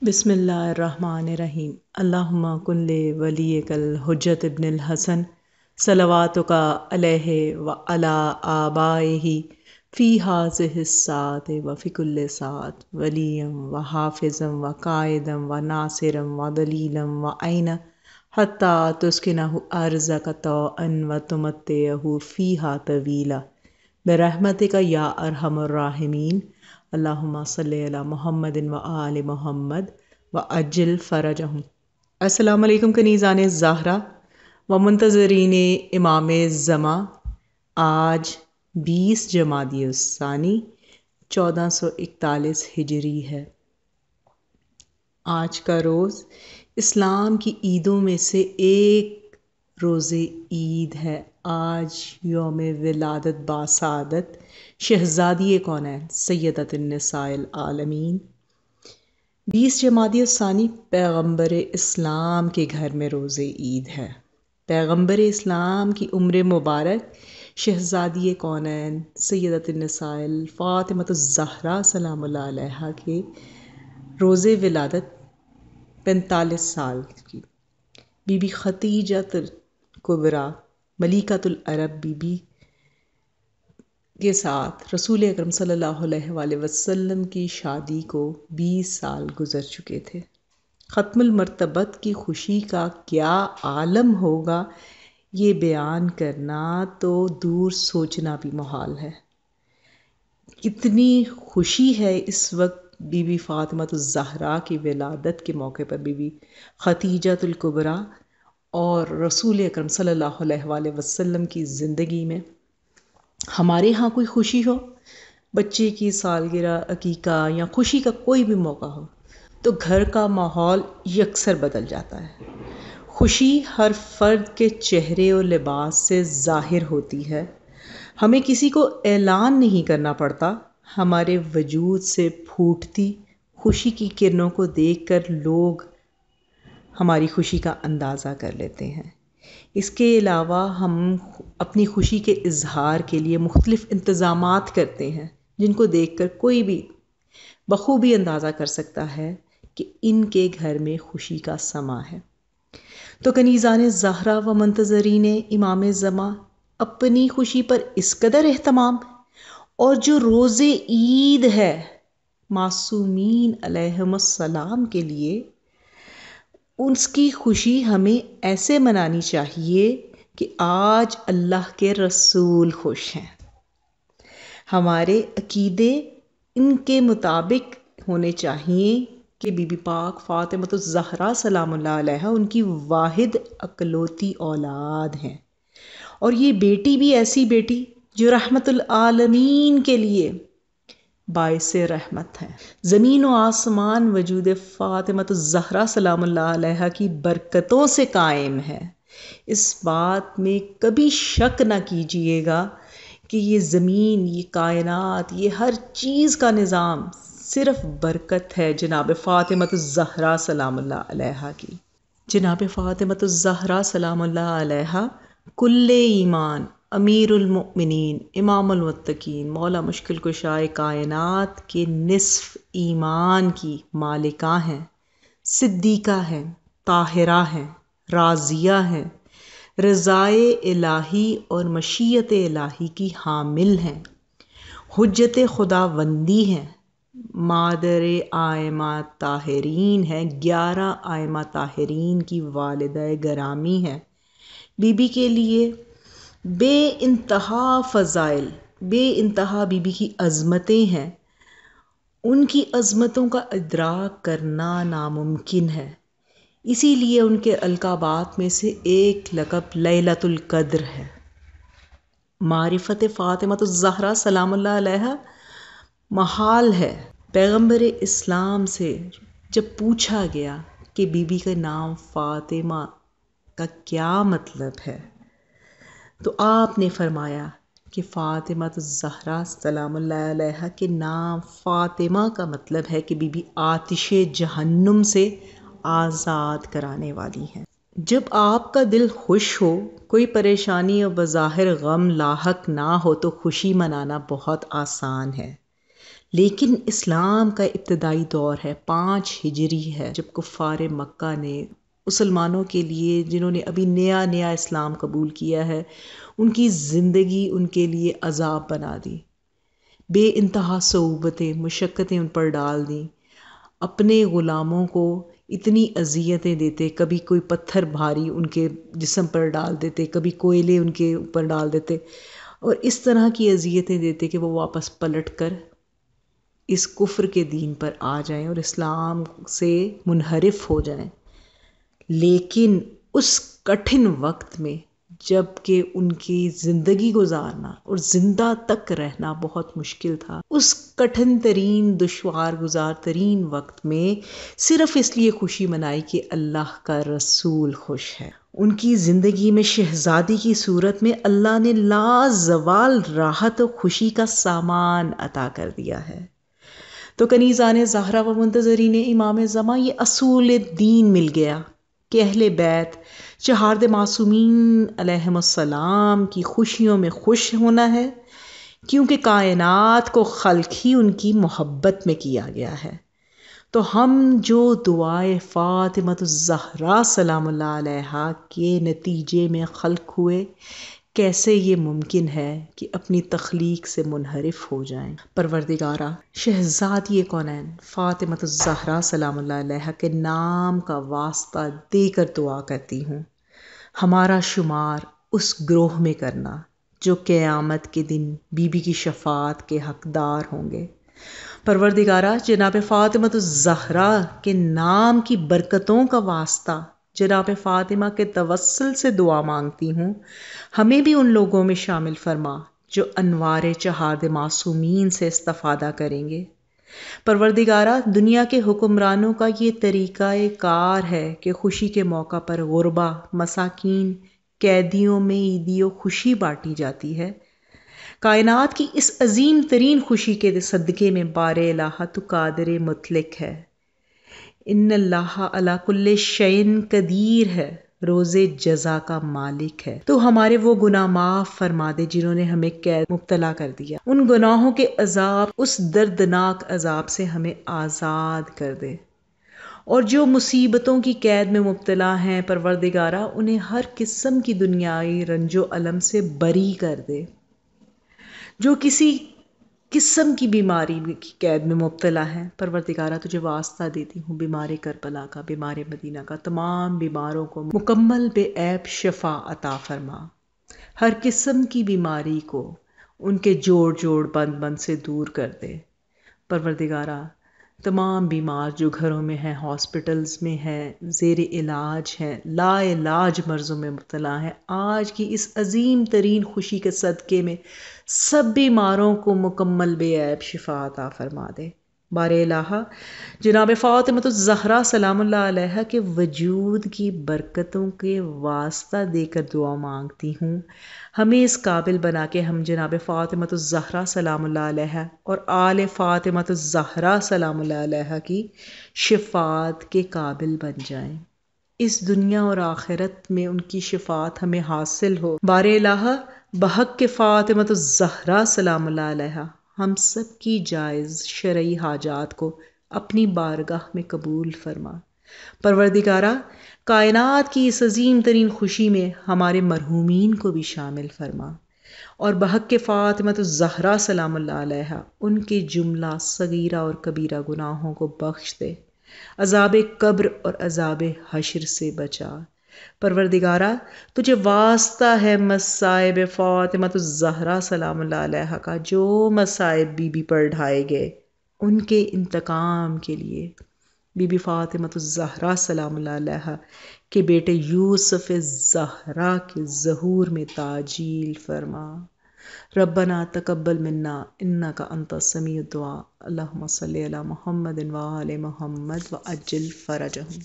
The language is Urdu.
بسم اللہ الرحمن الرحیم اللہم کن لولیک الحجت ابن الحسن صلواتک علیہ وعلی آبائہ فی ہذہ الساعۃ وفی کل ساعۃ ولیا وحافظا وقائدا وناصرا ودلیلا وعینا حتی تسکنہ ارضک طوعا وتمتعہ فیہا طویلا برحمتک یا ارحم الراحمین اللہم صلی علی محمد وآل محمد وعجل فرجہم۔ السلام علیکم کنیزان الزہرا و منتظرین امام زماں۔ آج 20 جمادی الثانی 1441 ہجری ہے۔ آج کا روز اسلام کی عیدوں میں سے ایک روز عید ہے۔ آج یوم ولادت باسعادت شہزادی کونین سیدۃ النساء العالمین 20 جمادی الثانی پیغمبر اسلام کے گھر میں روز عید ہے۔ پیغمبر اسلام کی عمر مبارک شہزادی کونین سیدۃ النساء فاطمۃ الزہرا سلام اللہ علیہا کے روز ولادت 45 سال کی۔ بی بی خدیجہ کبریٰ ملکۃ العرب بی بی کے ساتھ رسول اکرم صلی اللہ علیہ وآلہ وسلم کی شادی کو 20 سال گزر چکے تھے۔ ختم المرتبت کی خوشی کا کیا عالم ہوگا، یہ بیان کرنا تو دور سوچنا بھی محال ہے۔ کتنی خوشی ہے اس وقت بی بی فاطمہ الزہرا کی ولادت کے موقع پر، بی بی خدیجہ الکبریٰ اور رسول اکرم صلی اللہ علیہ وآلہ وسلم کی زندگی میں۔ ہمارے ہاں کوئی خوشی ہو، بچے کی سالگرہ، عقیقہ یا خوشی کا کوئی بھی موقع ہو تو گھر کا ماحول یکسر بدل جاتا ہے۔ خوشی ہر فرد کے چہرے اور لباس سے ظاہر ہوتی ہے۔ ہمیں کسی کو اعلان نہیں کرنا پڑتا، ہمارے وجود سے پھوٹتی خوشی کی کرنوں کو دیکھ کر لوگ ہماری خوشی کا اندازہ کر لیتے ہیں۔ اس کے علاوہ ہم اپنی خوشی کے اظہار کے لیے مختلف انتظامات کرتے ہیں جن کو دیکھ کر کوئی بھی بخوبی اندازہ کر سکتا ہے کہ ان کے گھر میں خوشی کا سماں ہے۔ تو کنیزان زہرا و منتظرین امام زماں، اپنی خوشی پر اس قدر اہتمام، اور جو روز عید ہے معصومین علیہم السلام کے لیے، اس کی خوشی ہمیں ایسے منانی چاہیے کہ آج اللہ کے رسول خوش ہیں۔ ہمارے عقیدے ان کے مطابق ہونے چاہیے کہ بی بی پاک فاطمۃ الزہرا سلام اللہ علیہا ان کی واحد اکلوتی اولاد ہیں، اور یہ بیٹی بھی ایسی بیٹی جو رحمت العالمین کے لیے باعث رحمت ہے۔ زمین و آسمان وجود فاطمۃ الزہرا سلام اللہ علیہا کی برکتوں سے قائم ہے۔ اس بات میں کبھی شک نہ کیجیے گا کہ یہ زمین، یہ کائنات، یہ ہر چیز کا نظام صرف برکت ہے جناب فاطمۃ الزہرا سلام اللہ علیہا کی۔ جناب فاطمۃ الزہرا سلام اللہ علیہا کل ایمان، امیر المؤمنین، امام المتقین، مولا مشکل کشائے کائنات کے نصف ایمان کی مالکہ ہیں، صدیقہ ہیں، طاہرہ ہیں، راضیہ ہیں، رضائے الہی اور مشیت الہی کی حامل ہیں، حجت خداوندی ہیں، مادر ائمہ طاہرین ہیں، 11 ائمہ طاہرین کی والدہ گرامی ہیں۔ بی بی کے لیے بے انتہا فضائل، بے انتہا بی بی کی عظمتیں ہیں۔ ان کی عظمتوں کا ادراک کرنا ناممکن ہے۔ اسی لیے ان کے القابات میں سے ایک لقب لیلۃ القدر ہے۔ معرفت فاطمۃ الزہرا سلام اللہ علیہا محال ہے۔ پیغمبر اسلام سے جب پوچھا گیا کہ بی بی کا نام فاطمہ کا کیا مطلب ہے تو آپ نے فرمایا کہ فاطمۃ الزہرا سلام اللہ علیہا کے نام فاطمہ کا مطلب ہے کہ بی بی آتش جہنم سے آزاد کرانے والی ہیں۔ جب آپ کا دل خوش ہو، کوئی پریشانی اور بظاہر غم لاحق نہ ہو تو خوشی منانا بہت آسان ہے، لیکن اسلام کا ابتدائی دور ہے 5 ہجری ہے، جب کفار مکہ نے مسلمانوں کے لیے، جنہوں نے ابھی نیا نیا اسلام قبول کیا ہے، ان کی زندگی ان کے لیے عذاب بنا دی، بے انتہا صعوبتیں، مشقتیں ان پر ڈال دیں، اپنے غلاموں کو اتنی اذیتیں دیتے، کبھی کوئی پتھر بھاری ان کے جسم پر ڈال دیتے، کبھی کوئلے ان کے اوپر ڈال دیتے، اور اس طرح کی اذیتیں دیتے کہ وہ واپس پلٹ کر اس کفر کے دین پر آ جائیں اور اسلام سے منحرف ہو جائیں۔ لیکن اس کٹھن وقت میں جب کہ ان کی زندگی گزارنا اور زندہ تک رہنا بہت مشکل تھا، اس کٹھن ترین، دشوار گزار ترین وقت میں صرف اس لیے خوشی منائی کہ اللہ کا رسول خوش ہے۔ ان کی زندگی میں شہزادی کی صورت میں اللہ نے لازوال راحت و خوشی کا سامان عطا کر دیا ہے۔ تو کنیزان زہرا و منتظرین امام زمان، یہ اصول دین مل گیا کہ اہل بیت چہارد معصومین علیہم السلام کی خوشیوں میں خوش ہونا ہے، کیونکہ کائنات کو خلق ہی ان کی محبت میں کیا گیا ہے۔ تو ہم جو دعائے فاطمۃ الزہرا سلام اللہ علیہا کے نتیجے میں خلق ہوئے، کیسے یہ ممکن ہے کہ اپنی تخلیق سے منحرف ہو جائیں؟ پروردگارا، شہزادی کونین فاطمۃ الزہرا سلام اللہ علیہا کے نام کا واسطہ دے کر دعا کرتی ہوں، ہمارا شمار اس گروہ میں کرنا جو قیامت کے دن بی بی کی شفاعت کے حقدار ہوں گے۔ پروردگارا، جناب فاطمۃ الزہرا کے نام کی برکتوں کا واسطہ جناب فاطمہ کے توسل سے دعا مانگتی ہوں، ہمیں بھی ان لوگوں میں شامل فرما جو انوار چہارد معصومین سے استفادہ کریں گے۔ پروردگارا، دنیا کے حکمرانوں کا یہ طریقہ کار ہے کہ خوشی کے موقع پر غربا، مساکین، قیدیوں میں عیدی و خوشی بانٹی جاتی ہے۔ کائنات کی اس عظیم ترین خوشی کے صدقے میں بار الہ تو قادر مطلق ہے، ان اللہ علی کل شیء قدیر ہے، روز جزا کا مالک ہے۔ تو ہمارے وہ گناہ معاف فرما دے جنہوں نے ہمیں قید مبتلا کر دیا، ان گناہوں کے عذاب، اس دردناک عذاب سے ہمیں آزاد کر دے، اور جو مصیبتوں کی قید میں مبتلا ہیں پروردگارا، انہیں ہر قسم کی دنیائی رنج و الم سے بری کر دے۔ جو کسی قسم کی بیماری کی قید میں مبتلا ہے پروردگارہ، تجھے واسطہ دیتی ہوں بیمار کربلا کا، بیمار مدینہ کا، تمام بیماروں کو مکمل بے عیب شفا عطا فرما، ہر قسم کی بیماری کو ان کے جوڑ جوڑ بند بند سے دور کر دے۔ پروردگارہ، تمام بیمار جو گھروں میں ہیں، ہاسپٹلز میں ہیں، زیر علاج ہیں، لا علاج مرضوں میں مبتلا ہیں، آج کی اس عظیم ترین خوشی کے صدقے میں سب بیماروں کو مکمل بے عیب شفا عطا فرما دے۔ بار الہ، جناب فاطمۃ الزہرا سلام اللہ علیہا کے وجود کی برکتوں کے واسطہ دے کر دعا مانگتی ہوں، ہمیں اس قابل بنا کہ ہم جناب فاطمۃ الزہرا سلام اللہ علیہا اور آل فاطمۃ الزہرا سلام اللہ علیہا کی شفاعت کے قابل بن جائیں، اس دنیا اور آخرت میں ان کی شفاعت ہمیں حاصل ہو۔ بار الہ، بحق کے فاطمۃ الزہرا سلام اللہ علیہا ہم سب کی جائز شرعی حاجات کو اپنی بارگاہ میں قبول فرما۔ پروردگارہ، کائنات کی اس عظیم ترین خوشی میں ہمارے مرحومین کو بھی شامل فرما، اور بحق کے فاطمۃ الزہرا سلام اللہ علیہا ان کے جملہ صغیرہ اور کبیرہ گناہوں کو بخش دے، عذاب قبر اور عذاب حشر سے بچا۔ پروردگارہ، تجھے واسطہ ہے مصائب فاطمۃ الزہرا سلام اللہ علیہا کا، جو مصائب بی بی پر ڈھائے گئے، ان کے انتقام کے لیے بی بی فاطمۃ الزہرا سلام اللہ علیہا کے بیٹے یوسف زہرا کے ظہور میں تعجیل فرما۔ ربنا تقبل منا انک انت السمیع الدعاء، اللہم صلی علی محمد و آل محمد وعجل فرجہم۔